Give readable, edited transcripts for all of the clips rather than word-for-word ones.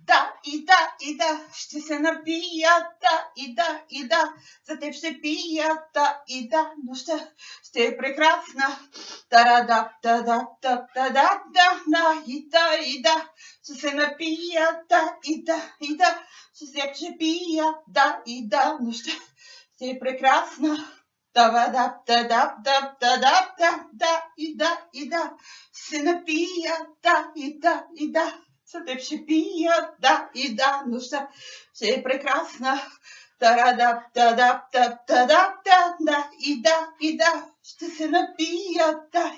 Да, ще се напия, да, за теб ще пия, да, нощта ще е прекрасна. Да, ще се напия, да, с теб ще пия, да, нощта ще е прекрасна. Да, се напия, да. За теб ще пия, да, нощта ще е прекрасна. Да, ще се напия, да,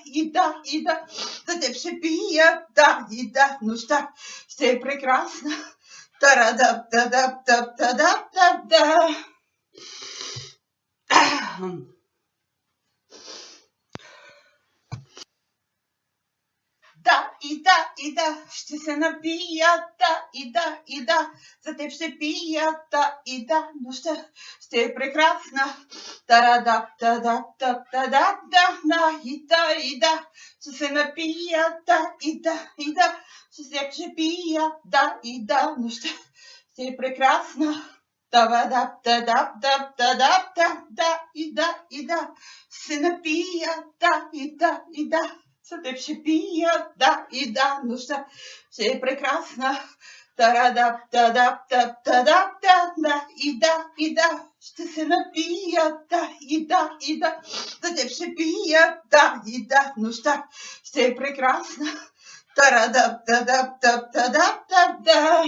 за теб ще пия, да, нощта ще е прекрасна. Да, ще се напия, да, за теб ще пия, да, нощта ще е прекрасна. Да, ще се напия, да, за теб ще пия, да, нощта ще е прекрасна. Да, се напия, да. За теб ще пия, да, нощта ще е прекрасна. Да, ще се напия, да, за теб ще пия, да, нощта ще е прекрасна. Да.